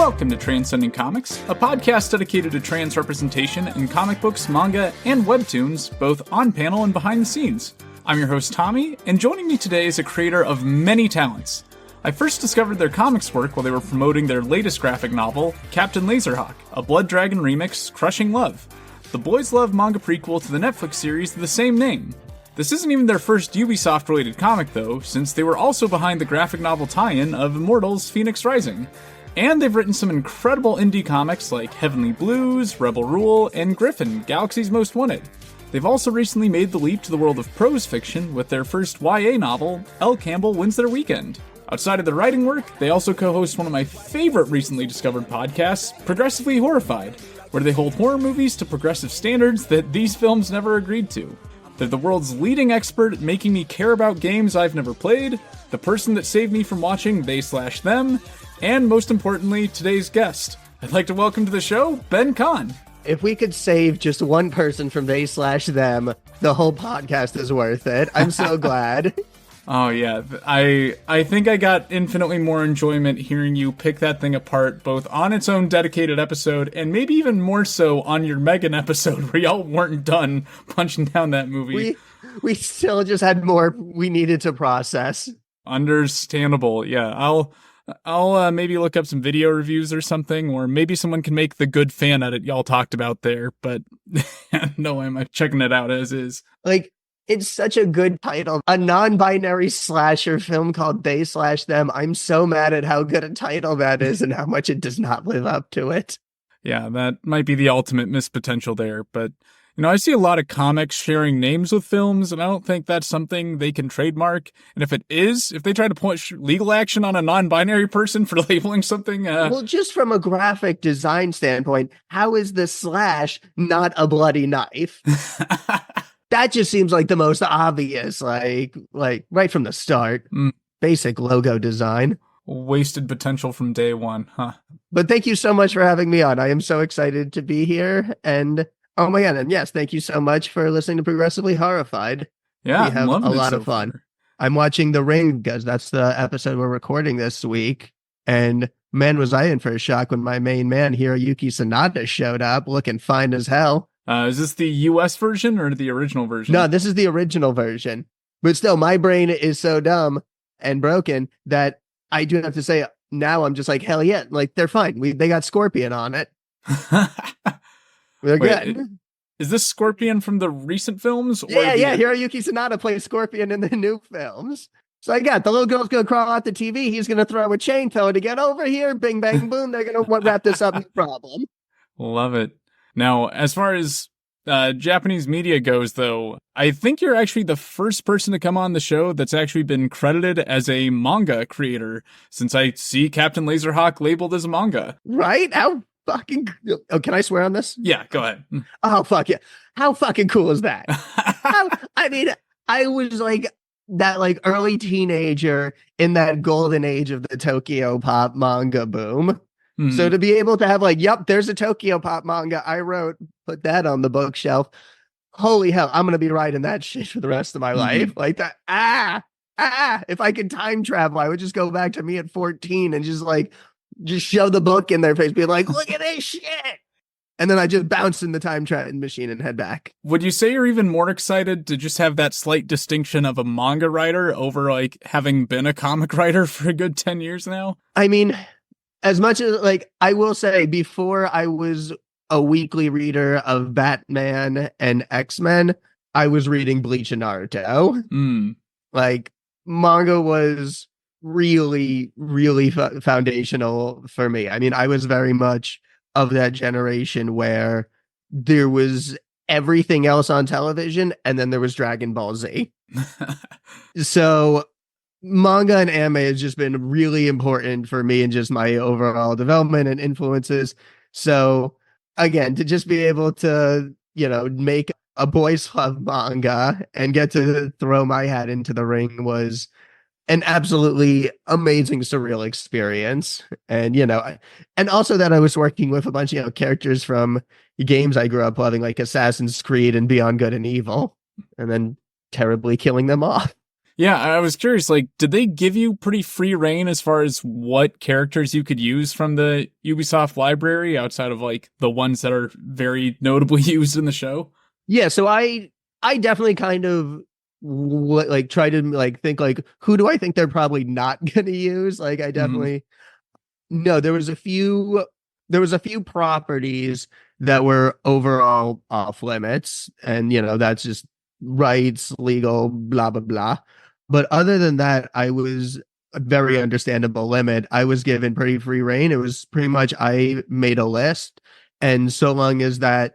Welcome to Transcending Comics, a podcast dedicated to trans representation in comic books, manga, and webtoons, both on panel and behind the scenes. I'm your host Tommy, and joining me today is a creator of many talents. I first discovered their comics work while they were promoting their latest graphic novel, Captain Laserhawk, a Blood Dragon remix, Crushing Love, the Boys Love manga prequel to the Netflix series of the same name. This isn't even their first Ubisoft-related comic though, since they were also behind the graphic novel tie-in of Immortals Fenyx Rising. And they've written some incredible indie comics like Heavenly Blues, Rebel Rule, and Griffin, Galaxy's Most Wanted. They've also recently made the leap to the world of prose fiction with their first YA novel, Elle Campbell Wins Their Weekend. Outside of their writing work, they also co-host one of my favorite recently discovered podcasts, Progressively Horrified, where they hold horror movies to progressive standards that these films never agreed to. They're the world's leading expert at making me care about games I've never played, the person that saved me from watching They/Them, and most importantly, today's guest. I'd like to welcome to the show, Ben Kahn. If we could save just one person from They/Them, the whole podcast is worth it. I'm so glad. Oh yeah, I think I got infinitely more enjoyment hearing you pick that thing apart, both on its own dedicated episode, and maybe even more so on your Megan episode, where y'all weren't done punching down that movie. We still just had more we needed to process. Understandable, yeah. I'll maybe look up some video reviews or something, or maybe someone can make the good fan edit y'all talked about there, but no, I'm checking it out as is. It's such a good title. A non-binary slasher film called They/Them. I'm so mad at how good a title that is and how much it does not live up to it. Yeah, that might be the ultimate missed potential there, but I see a lot of comics sharing names with films, and I don't think that's something they can trademark. And if they try to push legal action on a non-binary person for labeling something... Well, just from a graphic design standpoint, how is the slash not a bloody knife? That just seems like the most obvious, like right from the start. Basic logo design. Wasted potential from day one, huh? But thank you so much for having me on. I am so excited to be here. And oh my God, and yes, thank you so much for listening to Progressively Horrified. Yeah, we have a lot of fun. Far. I'm watching The Ring because that's the episode we're recording this week. And man, was I in for a shock when my main man, Hiroyuki Sanada, showed up looking fine as hell. Is this the US version or the original version? No, this is the original version. But still, my brain is so dumb and broken that I do have to say, now I'm just like, hell yeah. Like, they're fine. They got Scorpion on it. They're good. Is this Scorpion from the recent films? Yeah. Hiroyuki Sanada plays Scorpion in the new films. So I got the little girl's going to crawl out the TV. He's going to throw a chain thrower to get over here. Bing, bang, boom. They're going to wrap this up. No problem. Love it. Now, as far as Japanese media goes, though, I think you're actually the first person to come on the show that's actually been credited as a manga creator, since I see Captain Laserhawk labeled as a manga. Right? How fucking... Oh, can I swear on this? Yeah, go ahead. Oh, fuck yeah. How fucking cool is that? I was like that early teenager in that golden age of the Tokyo Pop manga boom. Mm-hmm. So to be able to have yep, there's a Tokyo Pop manga I wrote, put that on the bookshelf. Holy hell, I'm going to be writing that shit for the rest of my life. Like that. If I could time travel, I would just go back to me at 14 and just shove the book in their face, be like, look at this shit. And then I just bounce in the time traveling machine and head back. Would you say you're even more excited to just have that slight distinction of a manga writer over having been a comic writer for a good 10 years now? I mean, as much as I will say, before I was a weekly reader of Batman and X-Men, I was reading Bleach and Naruto. Manga was really, really foundational for me. I mean, I was very much of that generation where there was everything else on television, and then there was Dragon Ball Z. So manga and anime has just been really important for me and just my overall development and influences. So again, to just be able to, make a boys love manga and get to throw my hat into the ring was an absolutely amazing, surreal experience. And, and also that I was working with a bunch of characters from games I grew up loving, like Assassin's Creed and Beyond Good and Evil, and then terribly killing them off. Yeah, I was curious, like, did they give you pretty free reign as far as what characters you could use from the Ubisoft library outside of like the ones that are very notably used in the show? Yeah, so I definitely kind of like try to like think like who do I think they're probably not going to use? Like I Hmm. definitely no, there was a few properties that were overall off limits, and that's just rights, legal, blah blah blah. But other than that, I was a very understandable limit. I was given pretty free reign. It was pretty much I made a list, and so long as that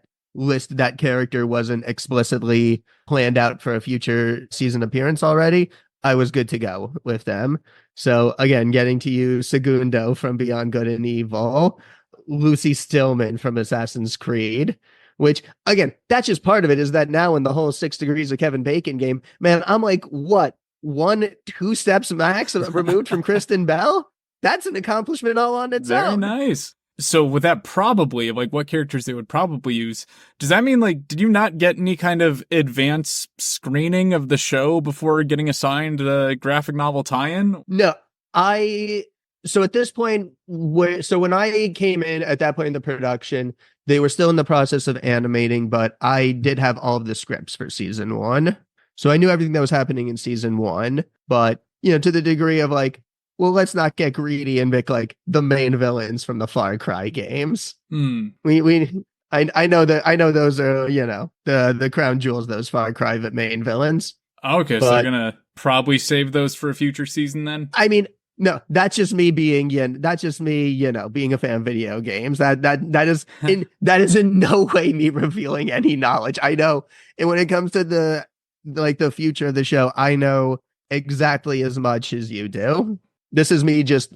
character wasn't explicitly planned out for a future season appearance already, I was good to go with them. So again, getting to use Segundo from Beyond Good and Evil, Lucy Stillman from Assassin's Creed, which again, that's just part of it, is that now in the whole 6 Degrees of Kevin Bacon game, man, I'm like, what, 1, 2 steps max removed from Kristen Bell? That's an accomplishment all on its Very own. nice. So with that probably, like what characters they would probably use, does that mean like did you not get any kind of advance screening of the show before getting assigned the graphic novel tie-in? No, I so at this point when I came in at that point in the production, they were still in the process of animating, but I did have all of the scripts for season one. So I knew everything that was happening in season one, but to the degree of like, well, let's not get greedy and make like the main villains from the Far Cry games. Hmm. I know that I know those are, the crown jewels, those Far Cry main villains. Okay, so they're But gonna probably save those for a future season then? I mean, no, that's just me being, that's just me, being a fan of video games. That is in no way me revealing any knowledge. I know, and when it comes to the future of the show, I know exactly as much as you do. This is me just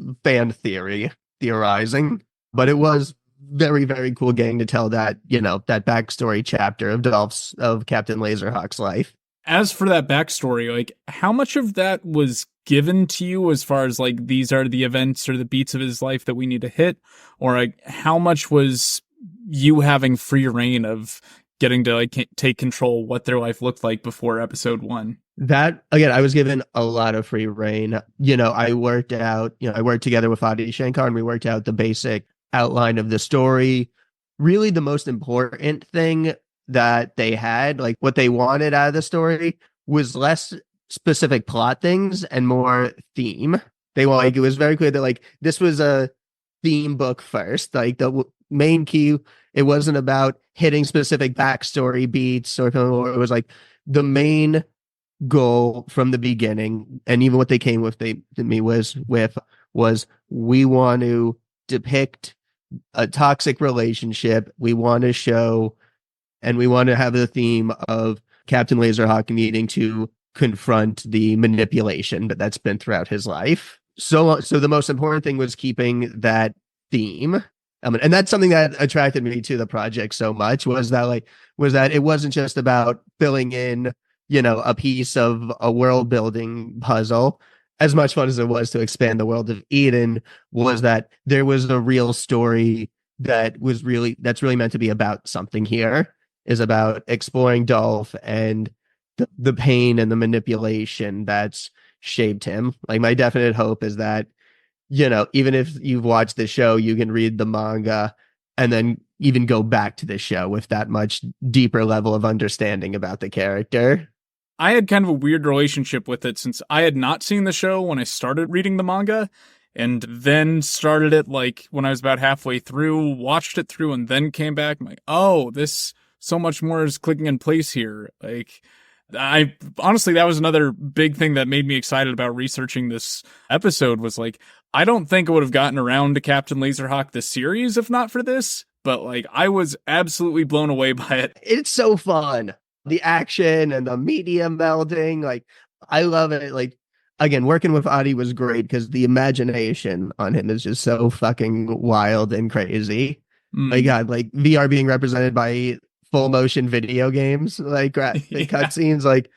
theorizing, but it was very, very cool getting to tell that backstory chapter of Captain Laserhawk's life. As for that backstory, like how much of that was given to you as far as like these are the events or the beats of his life that we need to hit, or like how much was you having free reign of getting to like take control what their life looked like before episode one? That again, I was given a lot of free reign. I worked together with Adi Shankar, and we worked out the basic outline of the story. Really, the most important thing that they had, like what they wanted out of the story, was less specific plot things and more theme. It was very clear that like this was a theme book first. Like the main key, it wasn't about hitting specific backstory beats or it was like the main goal from the beginning, and even what they came with was we want to depict a toxic relationship. We want to show, and we want to have the theme of Captain Laserhawk needing to confront the manipulation that's been throughout his life. So the most important thing was keeping that theme. And that's something that attracted me to the project so much, was that it wasn't just about filling in, a piece of a world building puzzle. As much fun as it was to expand the world of Eden, was that there was a real story that's really meant to be about something here, is about exploring Dolph and the pain and the manipulation that's shaped him. Like my definite hope is that, even if you've watched the show, you can read the manga and then even go back to the show with that much deeper level of understanding about the character. I had kind of a weird relationship with it since I had not seen the show when I started reading the manga, and then started it like when I was about halfway through, watched it through, and then came back. I'm like, oh, this so much more is clicking in place here. Like, I honestly, that was another big thing that made me excited about researching this episode, was like, I don't think I would have gotten around to Captain Laserhawk the series if not for this, but like, I was absolutely blown away by it. It's so fun. The action and the media melding, like I love it. Like again, working with Adi was great because the imagination on him is just so fucking wild and crazy. My God, like VR being represented by full motion video games, like the Yeah. cutscenes, like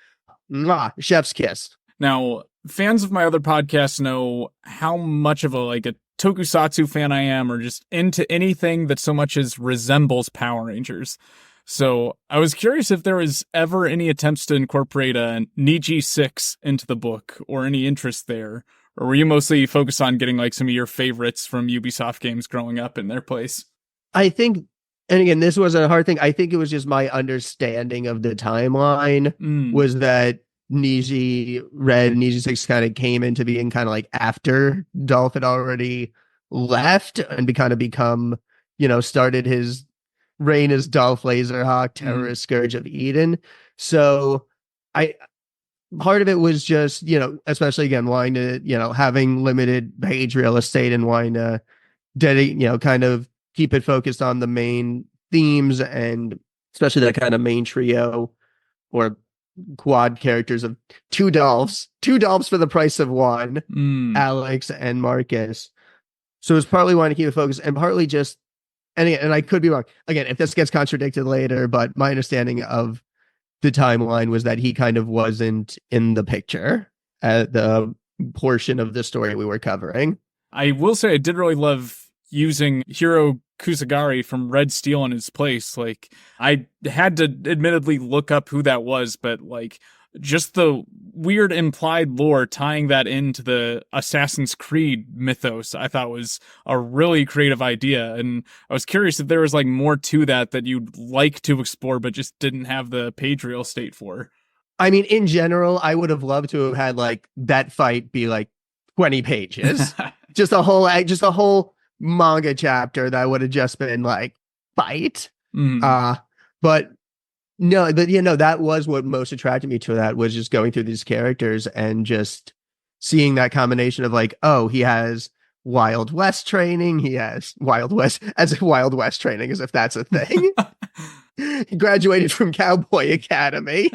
chef's kiss. Now, fans of my other podcasts know how much of a tokusatsu fan I am, or just into anything that so much as resembles Power Rangers. So I was curious if there was ever any attempts to incorporate a Niji 6 into the book or any interest there. Or were you mostly focused on getting like some of your favorites from Ubisoft games growing up in their place? I think, and again, this was a hard thing. I think it was just my understanding of the timeline was that Niji 6 kind of came into being kind of like after Dolph had already left and kind of become, started his reign as Dolph Laserhawk, terrorist scourge of Eden. So I part of it was just, especially again, wanting to, having limited page real estate and wanting to kind of keep it focused on the main themes and especially that kind of main trio or quad characters of two Dolphs for the price of one, Alex and Marcus. So it's partly wanting to keep it focused and partly just, and I could be wrong. Again, if this gets contradicted later, but my understanding of the timeline was that he kind of wasn't in the picture at the portion of the story we were covering. I will say I did really love using Hiro Kusagari from Red Steel in his place. Like, I had to admittedly look up who that was, but like just the weird implied lore tying that into the Assassin's Creed mythos, I thought was a really creative idea. And I was curious if there was like more to that you'd like to explore, but just didn't have the page real estate for. I mean, in general, I would have loved to have had like that fight be like 20 pages, just a whole manga chapter that would have just been like fight. But no, but that was what most attracted me to that, was just going through these characters and just seeing that combination of like, oh, he has Wild West training, he has Wild West training, as if that's a thing. He graduated from Cowboy Academy.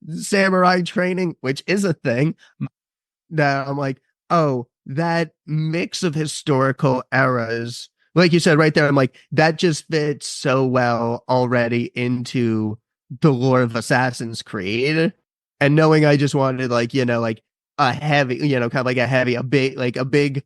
Samurai training, which is a thing. That I'm like, oh, that mix of historical eras, like you said right there, I'm like, that just fits so well already into the lore of Assassin's Creed. And knowing I just wanted like, like a heavy, kind of like a big,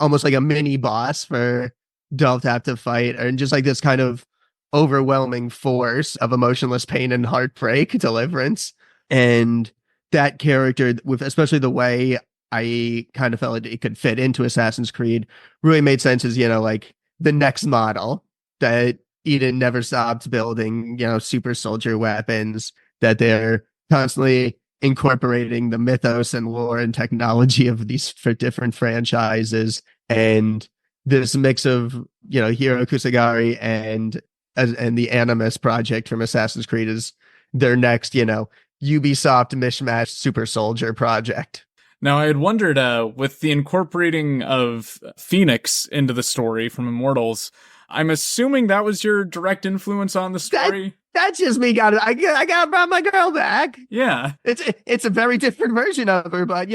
almost like a mini boss for Dolph to have to fight, and just like this kind of overwhelming force of emotionless pain and heartbreak deliverance. And that character, with especially the way I kind of felt like it could fit into Assassin's Creed, really made sense as, like the next model that Eden never stopped building, super soldier weapons, that they're constantly incorporating the mythos and lore and technology of these for different franchises. And this mix of, Hiro Kusagari and the Animus project from Assassin's Creed is their next, Ubisoft mishmash super soldier project. Now, I had wondered, with the incorporating of Fenyx into the story from Immortals, I'm assuming that was your direct influence on the story. That's just me. I got brought my girl back. Yeah, it's a very different version of her, but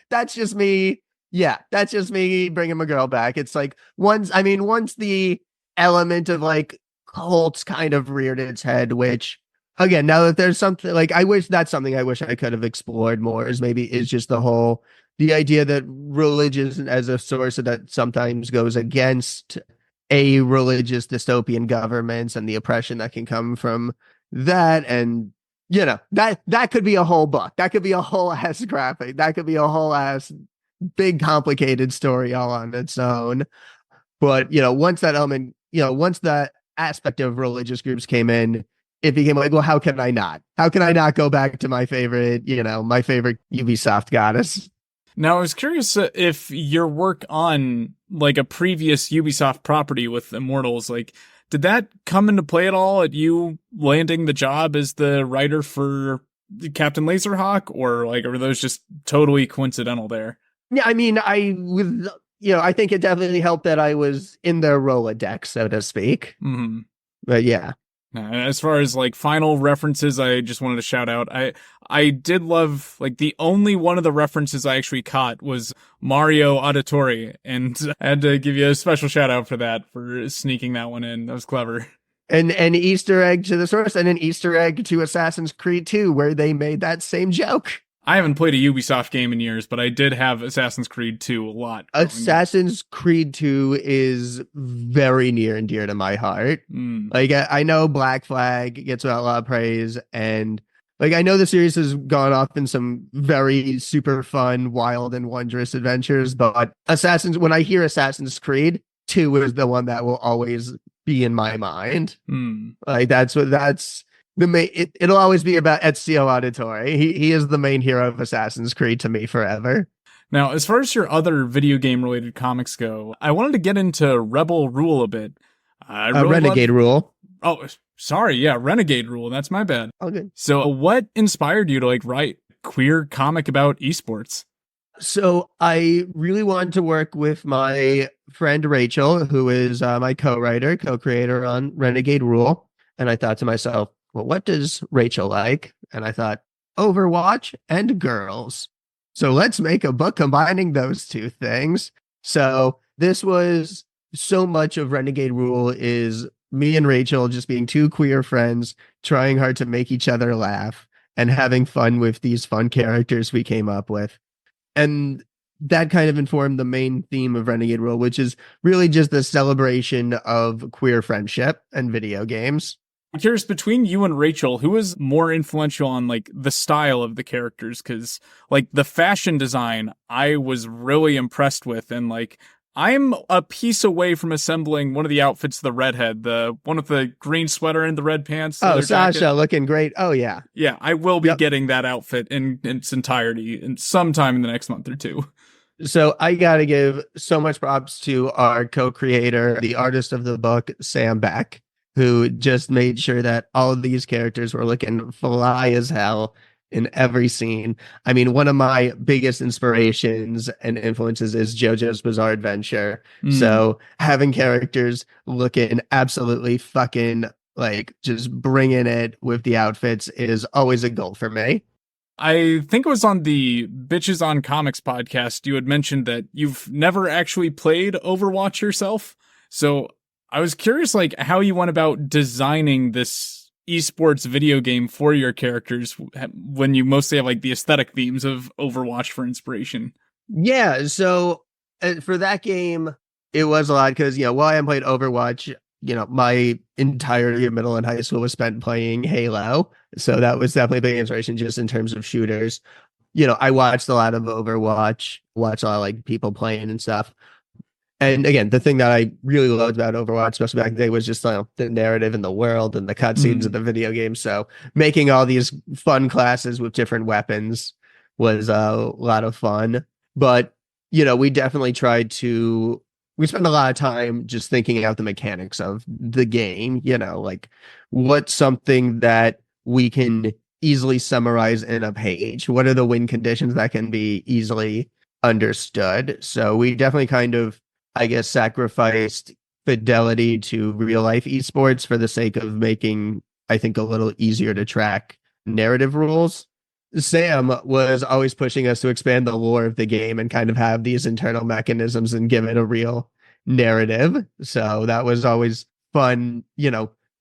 that's just me. Yeah, that's just me bringing my girl back. It's like once the element of like cults kind of reared its head, which, again, now that there's something like, I wish I could have explored more, is just the idea that religion as a source that sometimes goes against a religious dystopian governments and the oppression that can come from that. And, that could be a whole book. That could be a whole ass graphic. That could be a whole ass big, complicated story all on its own. But, once that element, once that aspect of religious groups came in, it became like, well, how can I not go back to my favorite Ubisoft goddess? Now, I was curious if your work on like a previous Ubisoft property with Immortals, like, did that come into play at all at you landing the job as the writer for Captain Laserhawk, or like, are those just totally coincidental there? Yeah, I mean, I think it definitely helped that I was in their Rolodex, so to speak. Mm-hmm. But yeah. As far as like final references, I just wanted to shout out, I did love, like, the only one of the references I actually caught was Mario Auditore, and I had to give you a special shout out for that, for sneaking that one in. That was clever. And an Easter egg to the source, and an Easter egg to Assassin's Creed 2, where they made that same joke. I haven't played a Ubisoft game in years, but I did have Assassin's Creed 2 a lot. Assassin's Creed 2 is very near and dear to my heart. Like, I know Black Flag gets a lot of praise, and like, I know the series has gone off in some very super fun, wild, and wondrous adventures, but when I hear Assassin's Creed, 2 is the one that will always be in my mind. Like, that's the main. It'll always be about Ezio Auditore. He is the main hero of Assassin's Creed to me forever. Now, as far as your other video game related comics go, I wanted to get into Rebel Rule a bit. Renegade Rule. Oh, sorry. Yeah, Renegade Rule. That's my bad. Okay. So what inspired you to write queer comic about esports? So I really wanted to work with my friend Rachel, who is my co-creator on Renegade Rule. And I thought to myself, well, what does Rachel like? And I thought, Overwatch and girls. So let's make a book combining those two things. So this was so much of Renegade Rule is me and Rachel just being two queer friends, trying hard to make each other laugh and having fun with these fun characters we came up with. And that kind of informed the main theme of Renegade Rule, which is really just the celebration of queer friendship and video games. I'm curious, between you and Rachel, who was more influential on the style of the characters? Because the fashion design, I was really impressed with, and I'm a piece away from assembling one of the outfits of the redhead, the one with the green sweater and the red pants. Oh, Sasha, jacket. Looking great. Oh, yeah. Yeah, I will be getting that outfit in its entirety in sometime in the next month or two. So I got to give so much props to our co-creator, the artist of the book, Sam Beck, who just made sure that all of these characters were looking fly as hell in every scene. I mean, one of my biggest inspirations and influences is JoJo's Bizarre Adventure. So having characters looking absolutely fucking just bringing it with the outfits is always a goal for me. I think it was on the Bitches on Comics podcast, you had mentioned that you've never actually played Overwatch yourself. So I was curious, how you went about designing this esports video game for your characters when you mostly have the aesthetic themes of Overwatch for inspiration. Yeah, so for that game, it was a lot because, while I played Overwatch, my entirety of middle and high school was spent playing Halo. So that was definitely a big inspiration just in terms of shooters. I watched a lot of Overwatch, watched a lot of people playing and stuff. And again, the thing that I really loved about Overwatch, especially back in the day, was just the narrative in the world and the cutscenes of the video game. So making all these fun classes with different weapons was a lot of fun. But, we definitely we spent a lot of time just thinking out the mechanics of the game, what's something that we can easily summarize in a page? What are the win conditions that can be easily understood? So we definitely kind of, I guess, sacrificed fidelity to real life esports for the sake of making, I think, a little easier to track narrative rules. Sam was always pushing us to expand the lore of the game and kind of have these internal mechanisms and give it a real narrative. So that was always fun.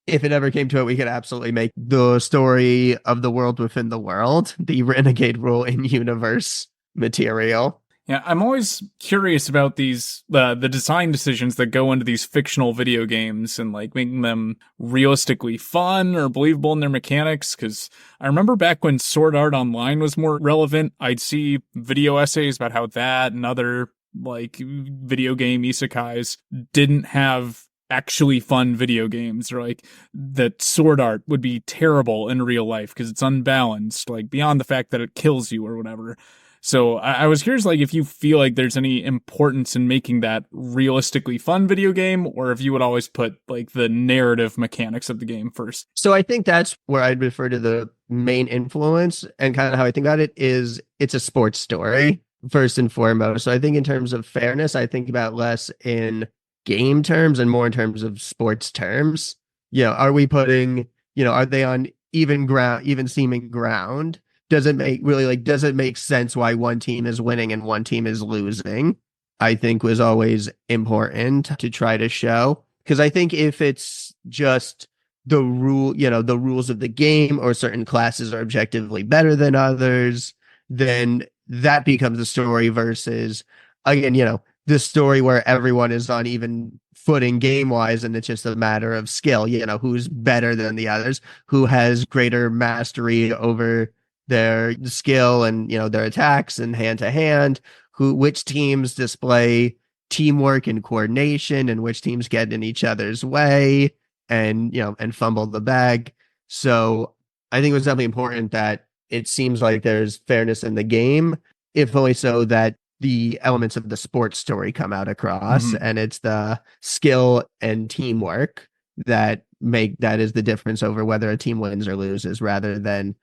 If it ever came to it, we could absolutely make the story of the world within the world, the Renegade Rule in universe material. Yeah, I'm always curious about these, the design decisions that go into these fictional video games and making them realistically fun or believable in their mechanics. Because I remember back when Sword Art Online was more relevant, I'd see video essays about how that and other video game isekais didn't have actually fun video games, or that sword art would be terrible in real life because it's unbalanced, beyond the fact that it kills you or whatever. So I was curious, if you feel like there's any importance in making that realistically fun video game, or if you would always put the narrative mechanics of the game first. So I think that's where I'd refer to the main influence, and kind of how I think about it is it's a sports story first and foremost. So I think in terms of fairness, I think about less in game terms and more in terms of sports terms. Are we putting, are they on even seeming ground? Does it make sense why one team is winning and one team is losing? I think was always important to try to show. Because I think if it's just the rules of the game, or certain classes are objectively better than others, then that becomes the story versus, again, this story where everyone is on even footing game wise, and it's just a matter of skill, who's better than the others, who has greater mastery over their skill and, their attacks and hand to hand, which teams display teamwork and coordination and which teams get in each other's way and, and fumble the bag. So I think it was definitely important that it seems like there's fairness in the game, if only so that the elements of the sports story come out across, and it's the skill and teamwork that is the difference over whether a team wins or loses, rather than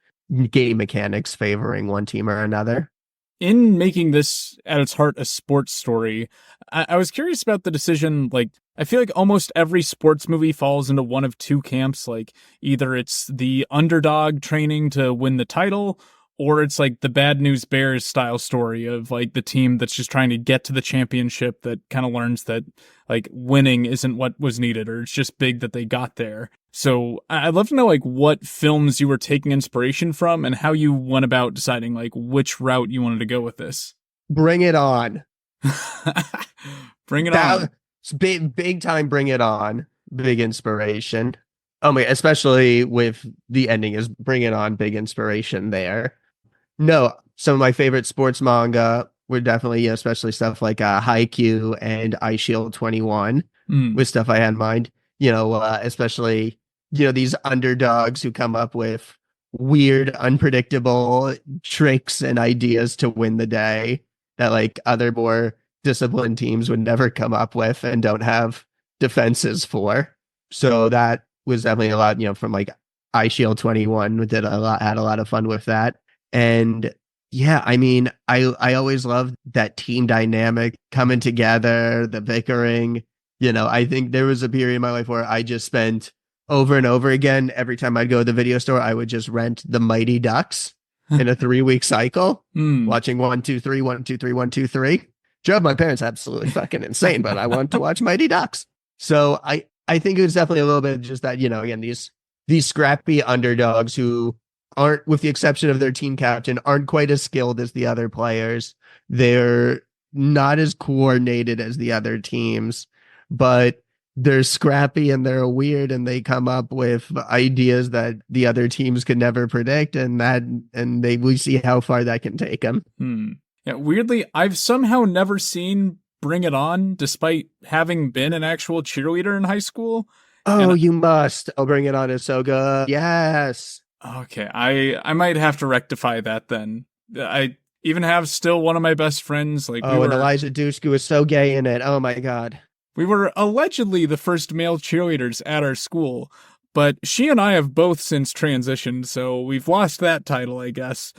game mechanics favoring one team or another. In making this at its heart a sports story, I was curious about the decision. Like, I feel like almost every sports movie falls into one of two camps. Like, either it's the underdog training to win the title, or it's like the Bad News Bears style story of like the team that's just trying to get to the championship that kind of learns that like winning isn't what was needed, or it's just big that they got there. So I'd love to know like what films you were taking inspiration from and how you went about deciding like which route you wanted to go with this. Bring It On. Bring It On. It's big time. Bring It On. Big inspiration. Oh my, especially with the ending is Bring It On. Big inspiration there. No, some of my favorite sports manga were definitely, especially stuff like Haikyuu and Ice Shield 21 with stuff I had in mind. Especially, these underdogs who come up with weird, unpredictable tricks and ideas to win the day that like other more disciplined teams would never come up with and don't have defenses for. So that was definitely a lot, from like Ice Shield 21 had a lot of fun with that. And yeah, I mean, I always loved that team dynamic coming together, the bickering. I think there was a period in my life where I just spent over and over again, every time I'd go to the video store, I would just rent the Mighty Ducks in a 3-week cycle, watching 1, 2, 3, 1, 2, 3, 1, 2, 3. Drove my parents absolutely fucking insane, but I wanted to watch Mighty Ducks. So I think it was definitely a little bit of just that, again, these scrappy underdogs who aren't, with the exception of their team captain, aren't quite as skilled as the other players. They're not as coordinated as the other teams, but they're scrappy and they're weird and they come up with ideas that the other teams could never predict, and we see how far that can take them. Yeah, weirdly, I've somehow never seen Bring It On, despite having been an actual cheerleader in high school. Oh, you must. Oh, Bring It On is so good. Yes. Okay, I might have to rectify that then. I even have still one of my best friends. Like, and Eliza Dushku is so gay in it. Oh my God. We were allegedly the first male cheerleaders at our school, but she and I have both since transitioned, so we've lost that title, I guess.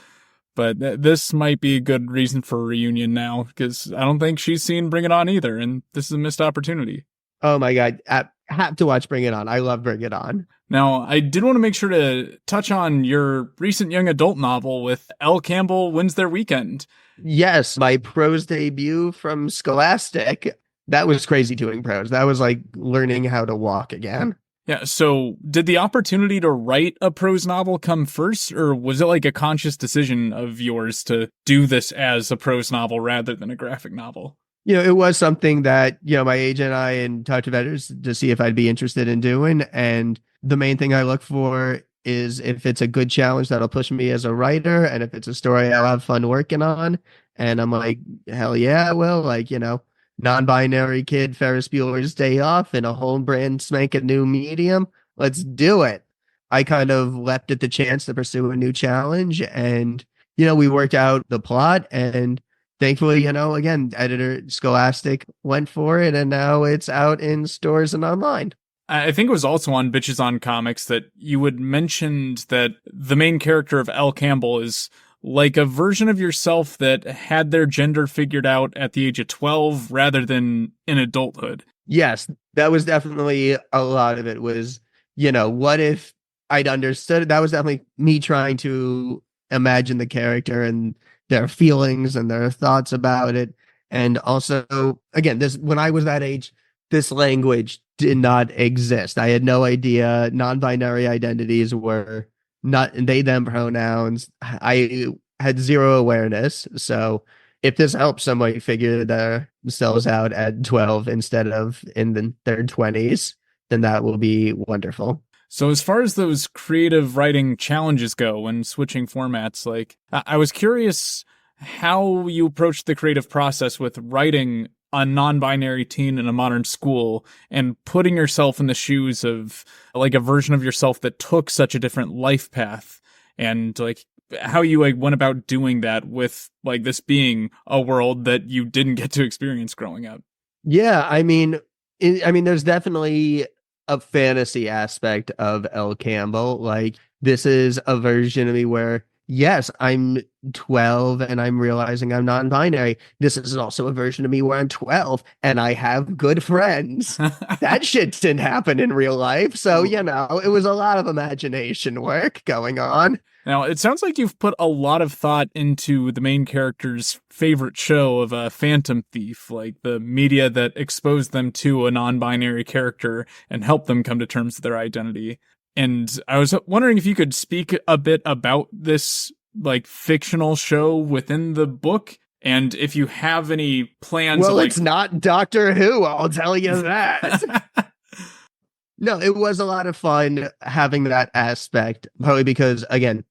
But this might be a good reason for a reunion now, because I don't think she's seen Bring It On either, and this is a missed opportunity. Oh my God. I have to watch Bring It On. I love Bring It On. Now, I did want to make sure to touch on your recent young adult novel with Elle Campbell Wins Their Weekend. Yes, my prose debut from Scholastic. That was crazy doing prose. That was like learning how to walk again. Yeah, so did the opportunity to write a prose novel come first, or was it like a conscious decision of yours to do this as a prose novel rather than a graphic novel? It was something that, my agent and I in touch with editors to see if I'd be interested in doing. And the main thing I look for is if it's a good challenge that'll push me as a writer, and if it's a story I'll have fun working on. And I'm like, hell yeah, I will. Like, non-binary kid, Ferris Bueller's Day Off in a whole brand spanking new medium. Let's do it. I kind of leapt at the chance to pursue a new challenge, and, we worked out the plot, and thankfully, again, editor Scholastic went for it, and now it's out in stores and online. I think it was also on Bitches on Comics that you had mentioned that the main character of Elle Campbell is like a version of yourself that had their gender figured out at the age of 12 rather than in adulthood. Yes, that was definitely a lot of it was, what if I'd understood it? That was definitely me trying to imagine the character and their feelings and their thoughts about it. And also, again, when I was that age, this language did not exist. I had no idea non-binary identities were not they them pronouns. I had zero awareness. So if this helps somebody figure themselves out at 12 instead of in their 20s, then that will be wonderful. So as far as those creative writing challenges go when switching formats, like I was curious how you approached the creative process with writing a non-binary teen in a modern school and putting yourself in the shoes of like a version of yourself that took such a different life path, and like how you like went about doing that with like this being a world that you didn't get to experience growing up. Yeah, I mean, there's definitely a fantasy aspect of Elle Campbell. Like, this is a version of me where, yes, I'm 12 and I'm realizing I'm non-binary. This is also a version of me where I'm 12 and I have good friends. That shit didn't happen in real life. So, it was a lot of imagination work going on. Now, it sounds like you've put a lot of thought into the main character's favorite show of a Phantom Thief, like the media that exposed them to a non-binary character and helped them come to terms with their identity. And I was wondering if you could speak a bit about this like fictional show within the book, and if you have any plans. Well, it's not Doctor Who, I'll tell you that. No, it was a lot of fun having that aspect, probably because, again,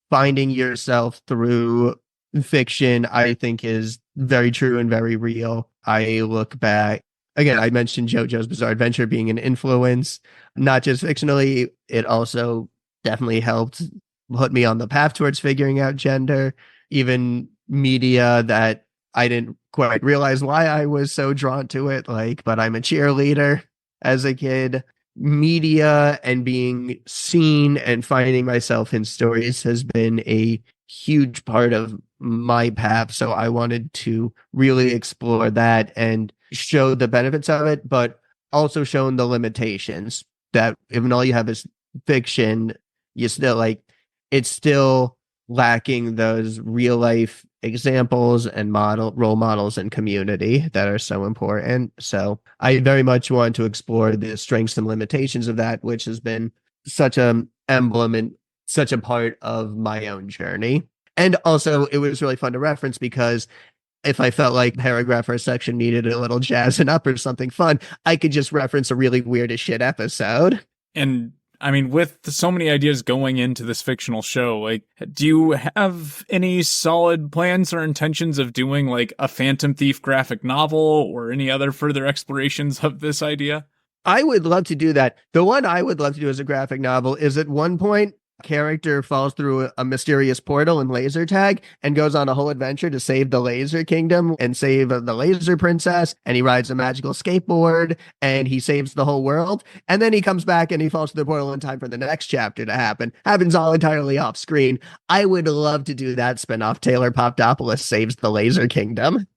finding yourself through fiction, I think, is very true and very real. I look back, again, I mentioned JoJo's Bizarre Adventure being an influence, not just fictionally, it also definitely helped put me on the path towards figuring out gender, even media that I didn't quite realize why I was so drawn to it, like, but I'm a cheerleader as a kid. Media and being seen and finding myself in stories has been a huge part of my path. So I wanted to really explore that and show the benefits of it, but also showing the limitations that even all you have is fiction, you still like, it's still lacking those real life examples and role models and community that are so important. So I very much want to explore the strengths and limitations of that, which has been such an emblem and such a part of my own journey. And also it was really fun to reference because if I felt like paragraph or section needed a little jazzing up or something fun, I could just reference a really weird as shit episode. And I mean, with so many ideas going into this fictional show, like, do you have any solid plans or intentions of doing like a Phantom Thief graphic novel or any other further explorations of this idea? I would love to do that. The one I would love to do as a graphic novel is at one point, character falls through a mysterious portal in laser tag and goes on a whole adventure to save the laser kingdom and save the laser princess, and he rides a magical skateboard and he saves the whole world, and then he comes back and he falls through the portal in time for the next chapter to happens all entirely off screen. I would love to do that spinoff. Taylor Poptopoulos saves the laser kingdom.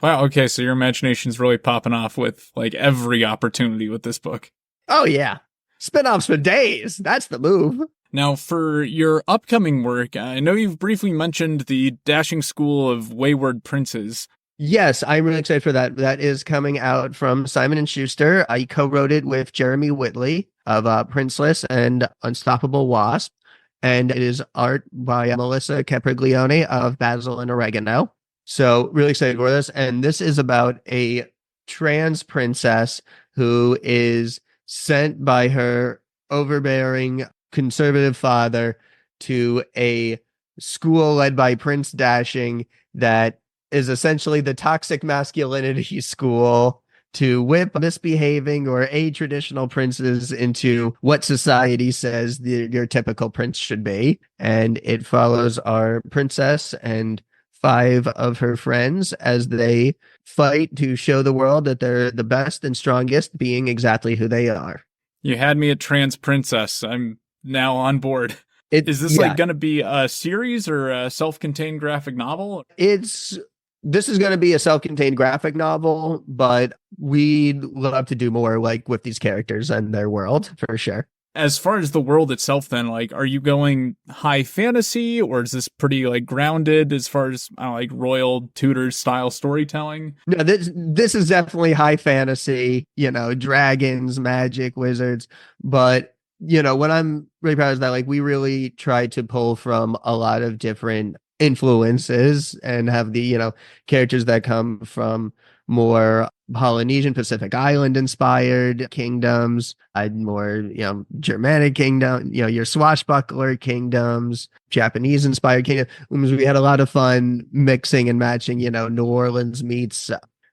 Wow, okay, so your imagination's really popping off with like every opportunity with this book. Oh yeah, spinoffs for days. That's the move. Now, for your upcoming work, I know you've briefly mentioned the Dashing School of Wayward Princes. Yes, I'm really excited for that. That is coming out from Simon & Schuster. I co-wrote it with Jeremy Whitley of Princeless and Unstoppable Wasp, and it is art by Melissa Capriglione of Basil and Oregano. So really excited for this. And this is about a trans princess who is sent by her overbearing conservative father to a school led by Prince Dashing that is essentially the toxic masculinity school to whip misbehaving or traditional princes into what society says your typical prince should be. And it follows our princess and 5 of her friends as they fight to show the world that they're the best and strongest, being exactly who they are. You had me at trans princess. I'm now on board. Is this like going to be a series or a self-contained graphic novel? This is going to be a self-contained graphic novel, but we'd love to do more like with these characters and their world for sure. As far as the world itself, then, like, are you going high fantasy, or is this pretty like grounded as far as like royal Tudor style storytelling? No, this is definitely high fantasy. Dragons, magic, wizards, but what I'm really proud of is that like we really tried to pull from a lot of different influences and have the, characters that come from more Polynesian Pacific Island inspired kingdoms, more, Germanic kingdom, your swashbuckler kingdoms, Japanese inspired kingdoms. We had a lot of fun mixing and matching, New Orleans meets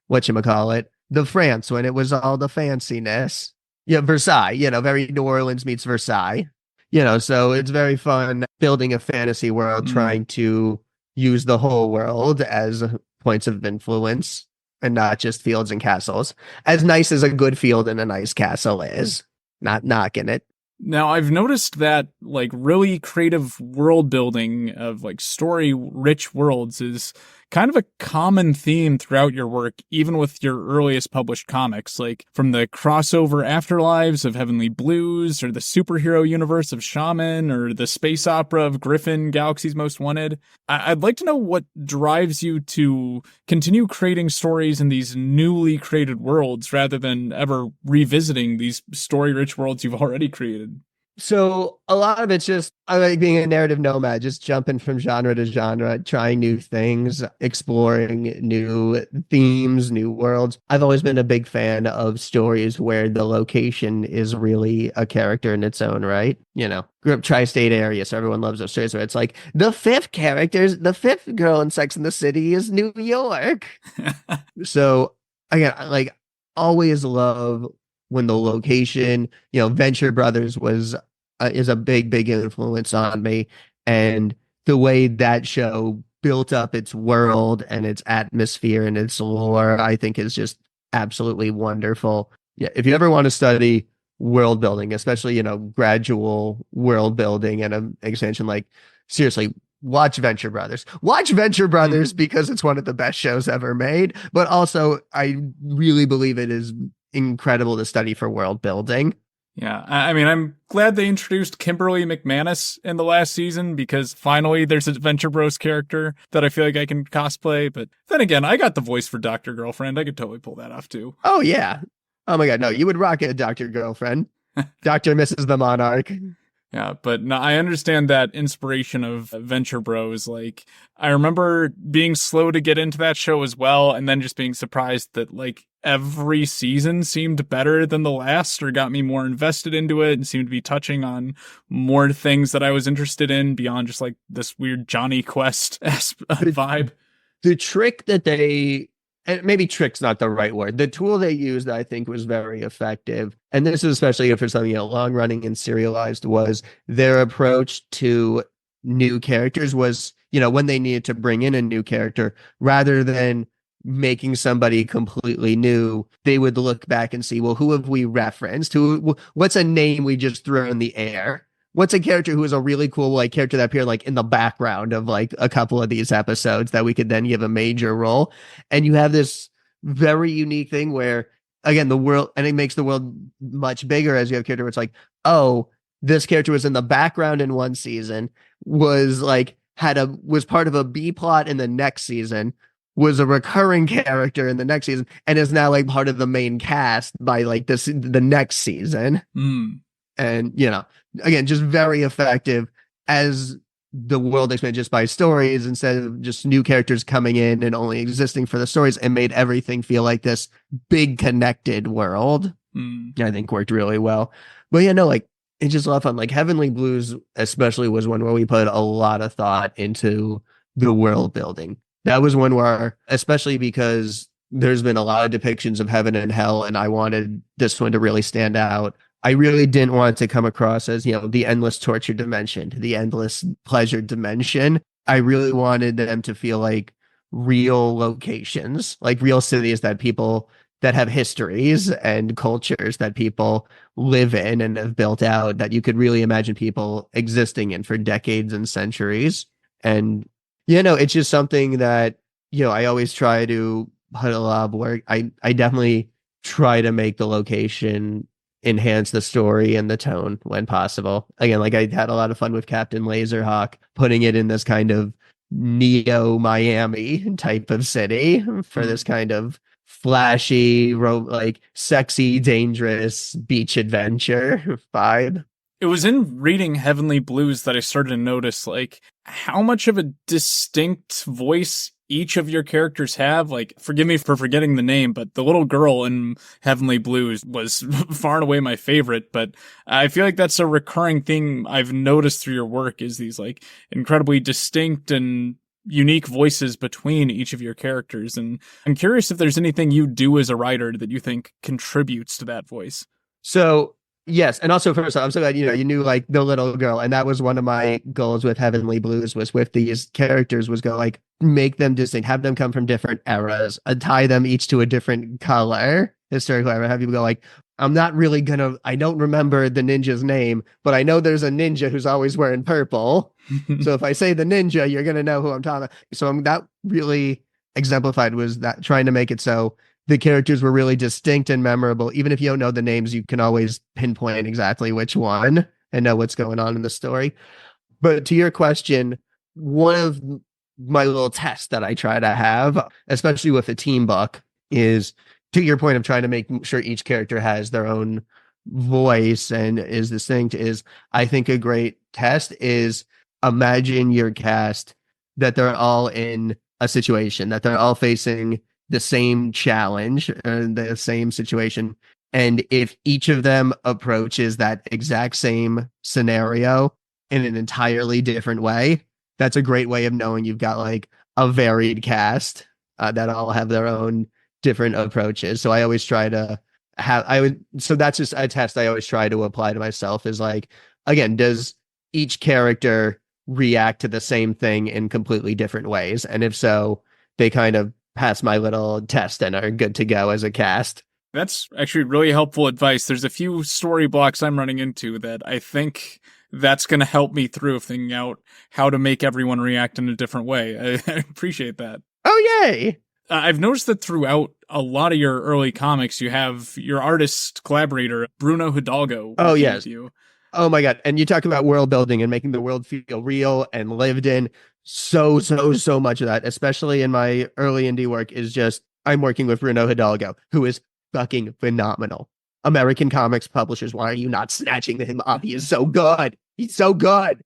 whatchamacallit, the France when it was all the fanciness. Yeah, Versailles, very New Orleans meets Versailles. So it's very fun building a fantasy world, trying to use the whole world as points of influence and not just fields and castles. As nice as a good field and a nice castle is, not knocking it. Now, I've noticed that like really creative world building of like story rich worlds is kind of a common theme throughout your work, even with your earliest published comics, like from the crossover afterlives of Heavenly Blues, or the superhero universe of Shaman, or the space opera of Griffin, Galaxy's Most Wanted. I'd like to know what drives you to continue creating stories in these newly created worlds rather than ever revisiting these story rich worlds you've already created. So a lot of it's just I like being a narrative nomad, just jumping from genre to genre, trying new things, exploring new themes, new worlds. I've always been a big fan of stories where the location is really a character in its own right. Grew up tri-state area, so everyone loves those stories where it's like the fifth girl in Sex and the City is New York. So again, like always love when the location, Venture Brothers is a big influence on me, and the way that show built up its world and its atmosphere and its lore, I think is just absolutely wonderful. Yeah, if you ever want to study world building, especially gradual world building and an extension, like seriously, watch Venture Brothers. Watch Venture Brothers because it's one of the best shows ever made, but also I really believe it is incredible to study for world building. Yeah, I mean, I'm glad they introduced Kimberly McManus in the last season because finally there's a Venture Bros character that I feel like I can cosplay. But then again, I got the voice for Dr. Girlfriend. I could totally pull that off too. Oh, yeah. Oh my God. No, you would rock it, Dr. Girlfriend. Dr. Mrs. the Monarch. Yeah, but no, I understand that inspiration of Venture Bros. Like, I remember being slow to get into that show as well, and then just being surprised that, like, every season seemed better than the last, or got me more invested into it, and seemed to be touching on more things that I was interested in beyond just, like, this weird Johnny Quest vibe. The trick that and maybe trick's not the right word. The tool they used, I think, was very effective. And this is especially for something long running and serialized, was their approach to new characters was, when they needed to bring in a new character, rather than making somebody completely new, they would look back and see, well, who have we referenced? What's a name we just throw in the air? What's a character who is a really cool character that appeared in the background of a couple of these episodes that we could then give a major role? And you have this very unique thing where, again, the world, and it makes the world much bigger as you have a character where it's like, oh, this character was in the background in one season, was part of a B plot in the next season, was a recurring character in the next season, and is now part of the main cast by the next season. And again, just very effective as the world expanded just by stories instead of just new characters coming in and only existing for the stories, and made everything feel like this big connected world. I think worked really well. But it's just a lot of fun. Heavenly Blues especially was one where we put a lot of thought into the world building. That was one where, especially because there's been a lot of depictions of heaven and hell, and I wanted this one to really stand out. I really didn't want it to come across as, the endless torture dimension, the endless pleasure dimension. I really wanted them to feel like real locations, like real cities that have histories and cultures that people live in and have built out, that you could really imagine people existing in for decades and centuries. And, it's just something that, I always try to put a lot of work. I definitely try to make the location enhance the story and the tone when possible. Again, I had a lot of fun with Captain Laserhawk, putting it in this kind of neo Miami type of city for this kind of flashy, sexy, dangerous beach adventure vibe. It was in reading Heavenly Blues that I started to notice, like, how much of a distinct voice each of your characters have. Like, forgive me for forgetting the name, but the little girl in Heavenly Blues was far and away my favorite. But I feel like that's a recurring thing I've noticed through your work, is these, like, incredibly distinct and unique voices between each of your characters. And I'm curious if there's anything you do as a writer that you think contributes to that voice. So yes, and also first, I'm so glad you knew like the little girl, and that was one of my goals with Heavenly Blues, was with these characters, was go like make them distinct, have them come from different eras, tie them each to a different color, historical era. Have people go like, I don't remember the ninja's name, but I know there's a ninja who's always wearing purple. So if I say the ninja, you're gonna know who I'm talking about. So that really exemplified, was that trying to make it so the characters were really distinct and memorable. Even if you don't know the names, you can always pinpoint exactly which one and know what's going on in the story. But to your question, one of my little tests that I try to have, especially with a team book, is to your point of trying to make sure each character has their own voice and is distinct, is I think a great test is imagine your cast that they're all in a situation, that they're all facing the same challenge and the same situation. And if each of them approaches that exact same scenario in an entirely different way, that's a great way of knowing you've got like a varied cast that all have their own different approaches. So I always try to so that's just a test I always try to apply to myself, is like, again, does each character react to the same thing in completely different ways? And if so, they kind of pass my little test and are good to go as a cast. That's actually really helpful advice. There's a few story blocks I'm running into that I think that's going to help me through figuring out how to make everyone react in a different way. I appreciate that. Oh, yay. I've noticed that throughout a lot of your early comics, you have your artist collaborator, Bruno Hidalgo. Oh, yes. With you. Oh, my God. And you talk about world building and making the world feel real and lived in. So much of that, especially in my early indie work, is just I'm working with Bruno Hidalgo, who is fucking phenomenal. American comics publishers, why are you not snatching him up? He is so good. He's so good.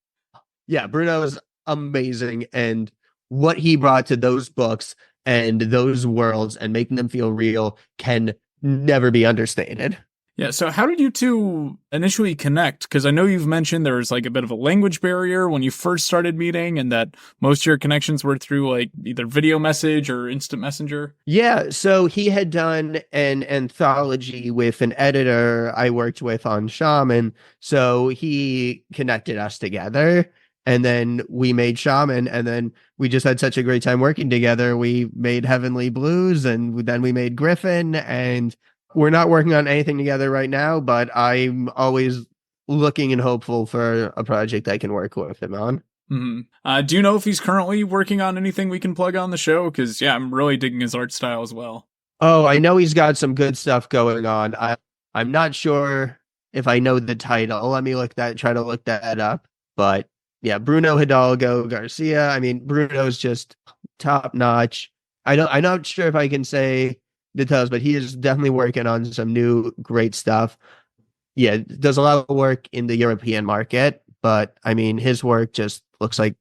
Yeah, Bruno is amazing. And what he brought to those books and those worlds and making them feel real can never be understated. Yeah, so how did you two initially connect? Because I know you've mentioned there was like a bit of a language barrier when you first started meeting, and that most of your connections were through like either video message or instant messenger. Yeah, so he had done an anthology with an editor I worked with on Shaman, so he connected us together, and then we made Shaman, and then we just had such a great time working together. We made Heavenly Blues, and then we made Griffin, and we're not working on anything together right now, but I'm always looking and hopeful for a project I can work with him on. Mm-hmm. Do you know if he's currently working on anything we can plug on the show? Because, yeah, I'm really digging his art style as well. Oh, I know he's got some good stuff going on. I'm not sure if I know the title. Let me try to look that up. But yeah, Bruno Hidalgo Garcia. I mean, Bruno's just top notch. I'm not sure if I can say details, but he is definitely working on some new great stuff. Yeah, does a lot of work in the European market, but I mean, his work just looks like,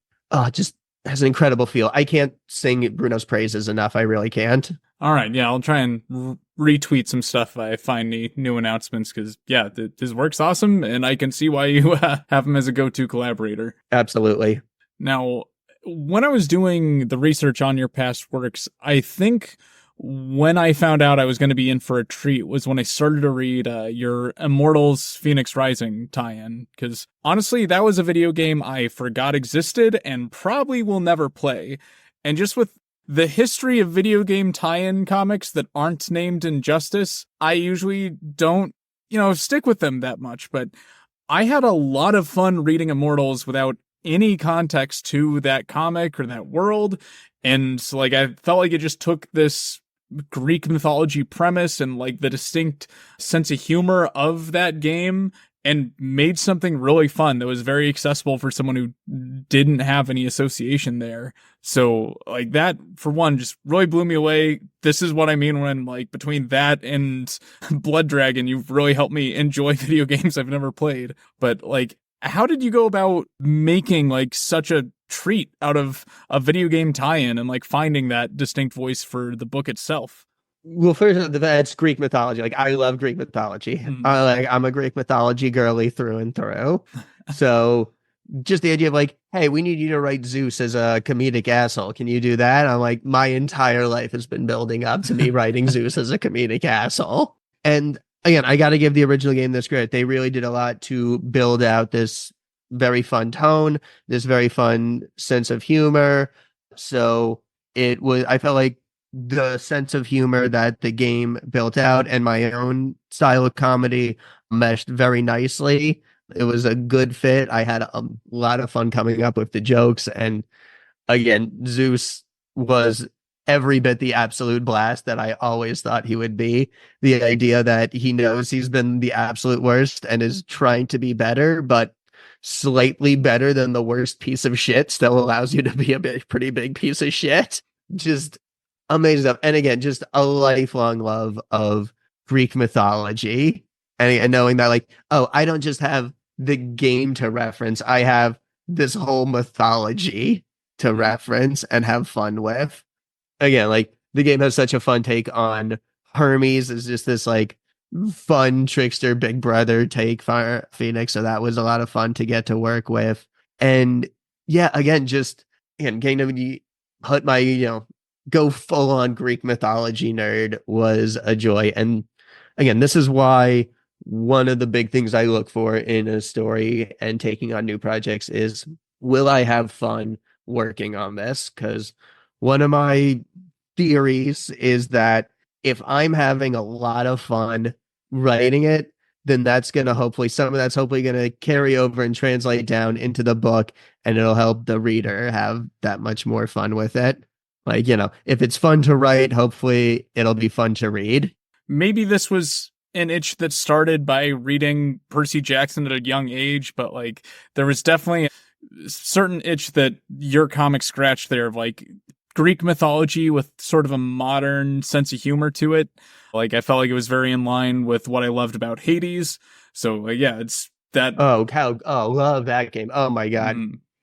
just has an incredible feel. I can't sing Bruno's praises enough. I really can't. All right, yeah, I'll try and retweet some stuff if I find any new announcements, because, yeah, his work's awesome, and I can see why you have him as a go-to collaborator. Absolutely. Now, when I was doing the research on your past works, I think when I found out I was going to be in for a treat was when I started to read your Immortals Fenyx Rising tie-in, because honestly, that was a video game I forgot existed and probably will never play. And just with the history of video game tie-in comics that aren't named Injustice, I usually don't, stick with them that much. But I had a lot of fun reading Immortals without any context to that comic or that world. And like, I felt like it just took this Greek mythology premise and like the distinct sense of humor of that game and made something really fun that was very accessible for someone who didn't have any association there. So like that, for one, just really blew me away. This is what I mean when like between that and Blood Dragon, you've really helped me enjoy video games I've never played. But like, how did you go about making like such a treat out of a video game tie-in and like finding that distinct voice for the book itself? Well, first, that's Greek mythology. Like, I love Greek mythology. I'm a Greek mythology girly through and through. So, just the idea of like, hey, we need you to write Zeus as a comedic asshole. Can you do that? I'm like, my entire life has been building up to me writing Zeus as a comedic asshole. And again, I got to give the original game this credit. They really did a lot to build out this very fun tone, this very fun sense of humor. So I felt like the sense of humor that the game built out and my own style of comedy meshed very nicely. It was a good fit. I had a lot of fun coming up with the jokes. And again, Zeus was every bit the absolute blast that I always thought he would be. The idea that he knows he's been the absolute worst and is trying to be better, but slightly better than the worst piece of shit still allows you to be a pretty big piece of shit. Just amazing stuff. And again, just a lifelong love of Greek mythology and knowing that like, oh, I don't just have the game to reference. I have this whole mythology to reference and have fun with. Again, like the game has such a fun take on Hermes is just this like fun trickster big brother take for Phoenix. So that was a lot of fun to get to work with. And yeah, again, getting to put my, go full on Greek mythology nerd was a joy. And again, this is why one of the big things I look for in a story and taking on new projects is, will I have fun working on this? Because one of my theories is that if I'm having a lot of fun writing it, then that's going to some of that's hopefully going to carry over and translate down into the book, and it'll help the reader have that much more fun with it. Like, if it's fun to write, hopefully it'll be fun to read. Maybe this was an itch that started by reading Percy Jackson at a young age, but like there was definitely a certain itch that your comic scratched there of like Greek mythology with sort of a modern sense of humor to it. Like I felt like it was very in line with what I loved about Hades. So yeah, it's that. Love that game. Oh my God.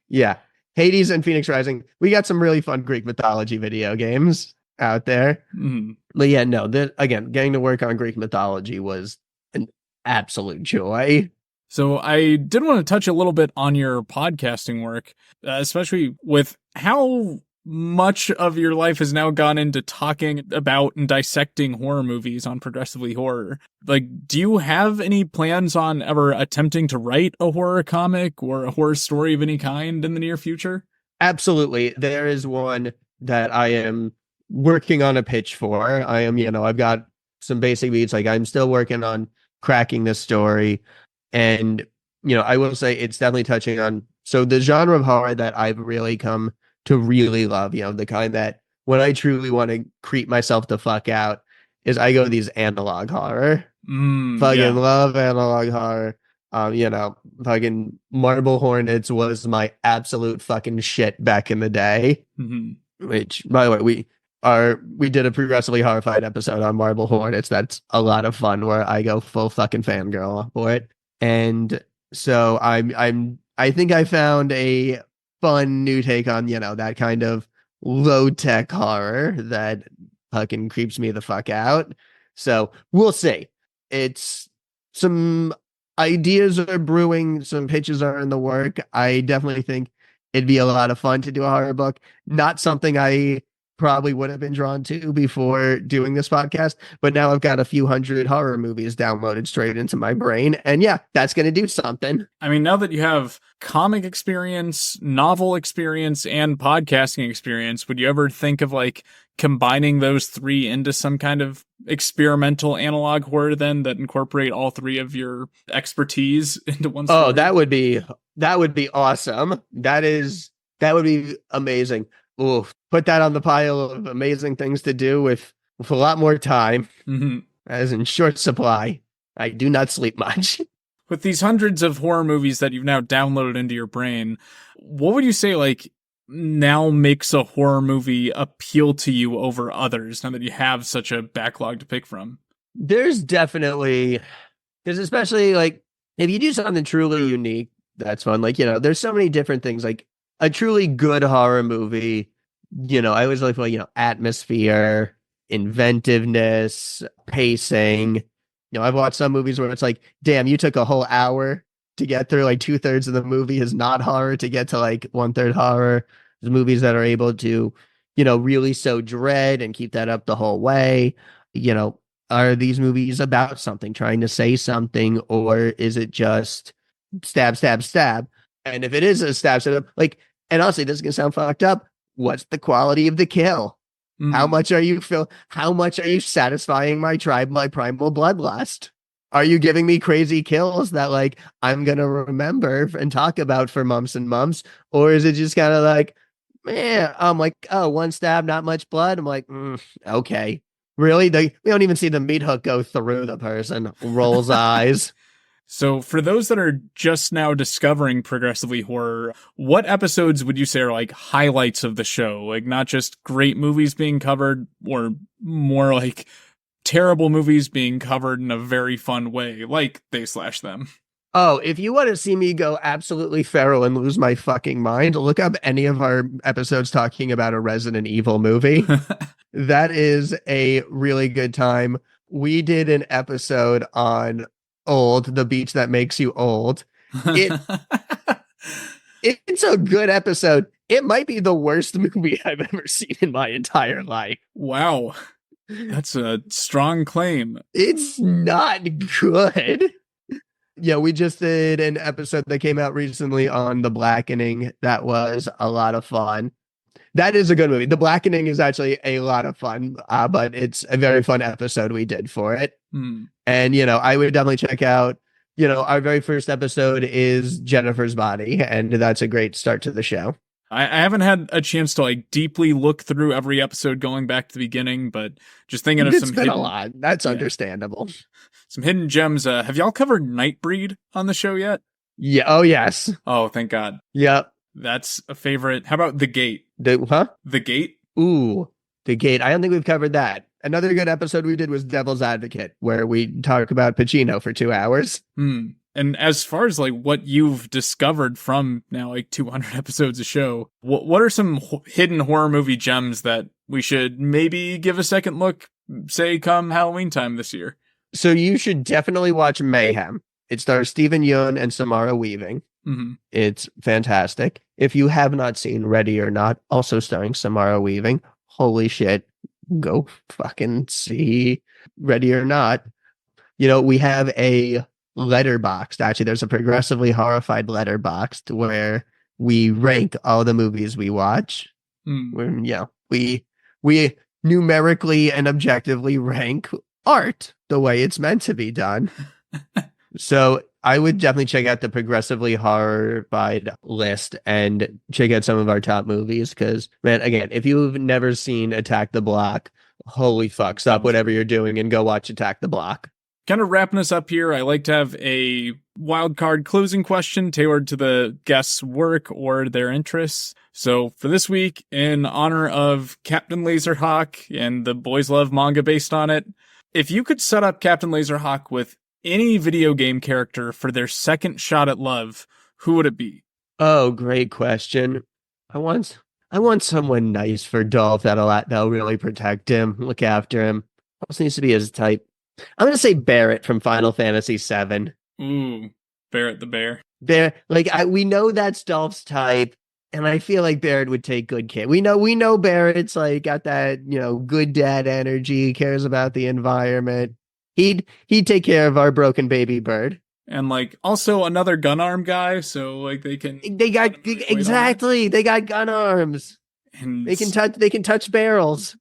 Yeah. Hades and Fenyx Rising. We got some really fun Greek mythology video games out there. But yeah, no, again, getting to work on Greek mythology was an absolute joy. So I did want to touch a little bit on your podcasting work, especially with how much of your life has now gone into talking about and dissecting horror movies on Progressively Horror. Like, do you have any plans on ever attempting to write a horror comic or a horror story of any kind in the near future? Absolutely. There is one that I am working on a pitch for. I've got some basic beats. Like I'm still working on cracking this story. And, I will say it's definitely touching on, so the genre of horror that I've really come to really love, the kind that when I truly want to creep myself the fuck out is I go these analog horror. Love analog horror. Fucking Marble Hornets was my absolute fucking shit back in the day. Which, by the way, we did a Progressively Horrified episode on Marble Hornets. That's a lot of fun where I go full fucking fangirl for it. And so I think I found a fun new take on, that kind of low tech horror that fucking creeps me the fuck out. So we'll see. It's some ideas are brewing, some pitches are in the work. I definitely think it'd be a lot of fun to do a horror book. Not something I probably would have been drawn to before doing this podcast, but now I've got a few hundred horror movies downloaded straight into my brain, and yeah, that's going to do something. I mean, now that you have comic experience, novel experience, and podcasting experience, would you ever think of like combining those three into some kind of experimental analog horror then that incorporate all three of your expertise into one story? Oh, that would be awesome. That would be amazing. Ooh, put that on the pile of amazing things to do with a lot more time, as in short supply. I do not sleep much. With these hundreds of horror movies that you've now downloaded into your brain, what would you say, like, now makes a horror movie appeal to you over others now that you have such a backlog to pick from? There's definitely, because especially like if you do something truly unique, that's fun. Like, there's so many different things. Like a truly good horror movie, I always look for, atmosphere, inventiveness, pacing. I've watched some movies where it's like, damn, you took a whole hour to get through. Like 2/3 of the movie is not horror to get to like 1/3 horror. There's movies that are able to, really sow dread and keep that up the whole way. Are these movies about something, trying to say something, or is it just stab, stab, stab? And if it is a stab, stab, like, and honestly, this is gonna sound fucked up. What's the quality of the kill? How much are you satisfying my primal bloodlust? Are you giving me crazy kills that like I'm gonna remember and talk about for months and months? Or is it just kind of like, man, I'm like, oh, one stab, not much blood. I'm like, okay. Really? We don't even see the meat hook go through the person. Rolls eyes. So for those that are just now discovering Progressively Horror, what episodes would you say are like highlights of the show? Like not just great movies being covered, or more like terrible movies being covered in a very fun way, like They Slash Them. Oh, if you want to see me go absolutely feral and lose my fucking mind, look up any of our episodes talking about a Resident Evil movie. That is a really good time. We did an episode on Old, the beach that makes you old. It's a good episode. It might be the worst movie I've ever seen in my entire life. Wow. That's a strong claim. It's not good. Yeah, we just did an episode that came out recently on The Blackening. That was a lot of fun. That is a good movie. The Blackening is actually a lot of fun, but it's a very fun episode we did for it. And, I would definitely check out, our very first episode is Jennifer's Body, and that's a great start to the show. I haven't had a chance to like deeply look through every episode going back to the beginning, but just thinking of It's been a lot. That's understandable. Some hidden gems. Have y'all covered Nightbreed on the show yet? Yeah. Oh, yes. Oh, thank God. Yep. That's a favorite. How about The Gate? The Gate? Ooh, The Gate. I don't think we've covered that. Another good episode we did was Devil's Advocate, where we talk about Pacino for 2 hours. And as far as like what you've discovered from now like 200 episodes of show, what are some hidden horror movie gems that we should maybe give a second look, say come Halloween time this year? So you should definitely watch Mayhem. It stars Stephen Yeun and Samara Weaving. It's fantastic. If you have not seen Ready or Not, also starring Samara Weaving, holy shit, go fucking see Ready or Not. We have a letterboxd. Actually, there's a Progressively Horrified letterboxd where we rank all the movies we watch. We numerically and objectively rank art the way it's meant to be done. So I would definitely check out the Progressively Horrified list and check out some of our top movies. Because, man, again, if you've never seen Attack the Block, holy fuck, stop whatever you're doing and go watch Attack the Block. Kind of wrapping us up here, I like to have a wildcard closing question tailored to the guests' work or their interests. So for this week, in honor of Captain Laserhawk and the Boys Love manga based on it, if you could set up Captain Laserhawk with any video game character for their second shot at love, who would it be? Oh, great question. I want someone nice for Dolph that'll really protect him, look after him. Also needs to be his type. I'm gonna say Barrett from Final Fantasy VII. Ooh, Barrett the bear. We know that's Dolph's type, and I feel like Barrett would take good care. We know Barrett's like got that good dad energy, cares about the environment. He'd take care of our broken baby bird. And like also another gun arm guy, so like they got gun arms. And they can touch barrels.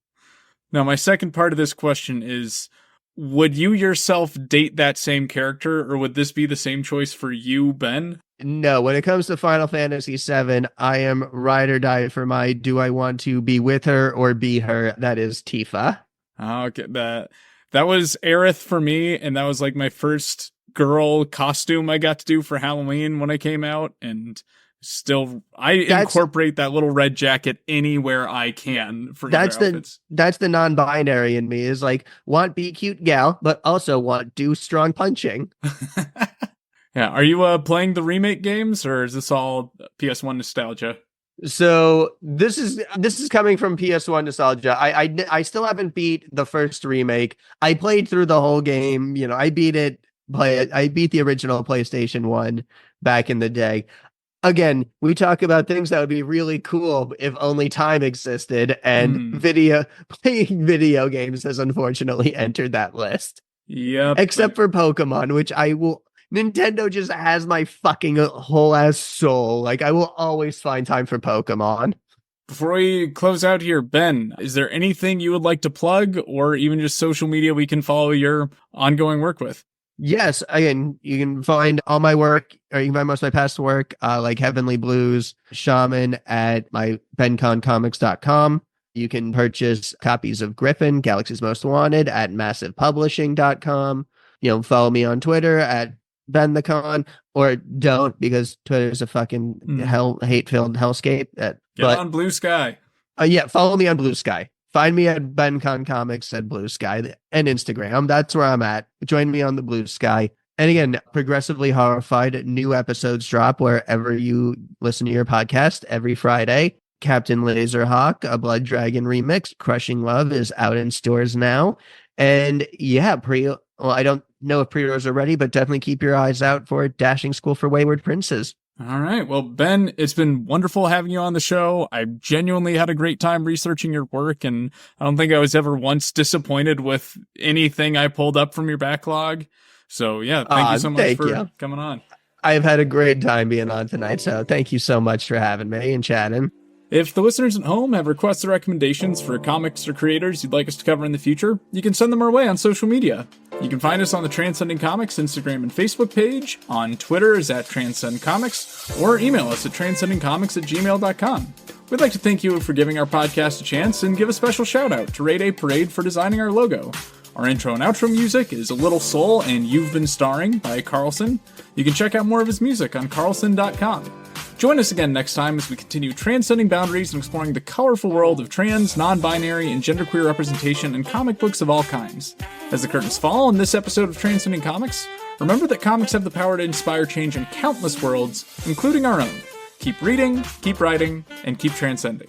Now my second part of this question is, would you yourself date that same character, or would this be the same choice for you, Ben? No, when it comes to Final Fantasy VII, I am ride or die for my do I want to be with her or be her. That is Tifa. Okay, that was Aerith for me, and that was like my first girl costume I got to do for Halloween when I came out, and still I incorporate that little red jacket anywhere I can for other outfits. That's the non-binary in me, is like, want be cute gal, but also want do strong punching. Yeah, are you playing the remake games, or is this all PS1 nostalgia? So this is coming from PS1 nostalgia. I still haven't beat the first remake. I played through the whole game. You know, I beat the original PlayStation 1 back in the day. Again, we talk about things that would be really cool if only time existed, and playing video games has unfortunately entered that list. Yep. Except for Pokemon, which Nintendo just has my fucking whole ass soul. Like, I will always find time for Pokemon. Before we close out here, Ben, is there anything you would like to plug, or even just social media we can follow your ongoing work with? Yes, again, you can find all my work, or you can find most of my past work, like Heavenly Blues, Shaman, at my benconcomics.com. You can purchase copies of Griffin, Galaxy's Most Wanted, at massivepublishing.com. You know, follow me on Twitter at Ben the Kahn, or don't, because Twitter's a fucking hate-filled hellscape. Get on Blue Sky. Yeah, follow me on Blue Sky. Find me at BenCon Comics at Blue Sky and Instagram. That's where I'm at. Join me on the Blue Sky. And again, Progressively Horrified, new episodes drop wherever you listen to your podcast every Friday. Captain Laserhawk, a Blood Dragon remix, Crushing Love, is out in stores now. And yeah, I don't know if pre-orders are ready, but definitely keep your eyes out for Dashing School for Wayward Princes. All right. Well, Ben, it's been wonderful having you on the show. I genuinely had a great time researching your work, and I don't think I was ever once disappointed with anything I pulled up from your backlog. So yeah, thank you so much for coming on. I've had a great time being on tonight, so thank you so much for having me and chatting. If the listeners at home have requests or recommendations for comics or creators you'd like us to cover in the future, you can send them our way on social media. You can find us on the Transcending Comics Instagram and Facebook page, on Twitter is at Transcend Comics, or email us at transcendingcomics@gmail.com. We'd like to thank you for giving our podcast a chance, and give a special shout out to Ray Day Parade for designing our logo. Our intro and outro music is A Little Soul and You've Been Starring by Carlson. You can check out more of his music on carlson.com. Join us again next time as we continue transcending boundaries and exploring the colorful world of trans, non-binary, and genderqueer representation in comic books of all kinds. As the curtains fall on this episode of Transcending Comics, remember that comics have the power to inspire change in countless worlds, including our own. Keep reading, keep writing, and keep transcending.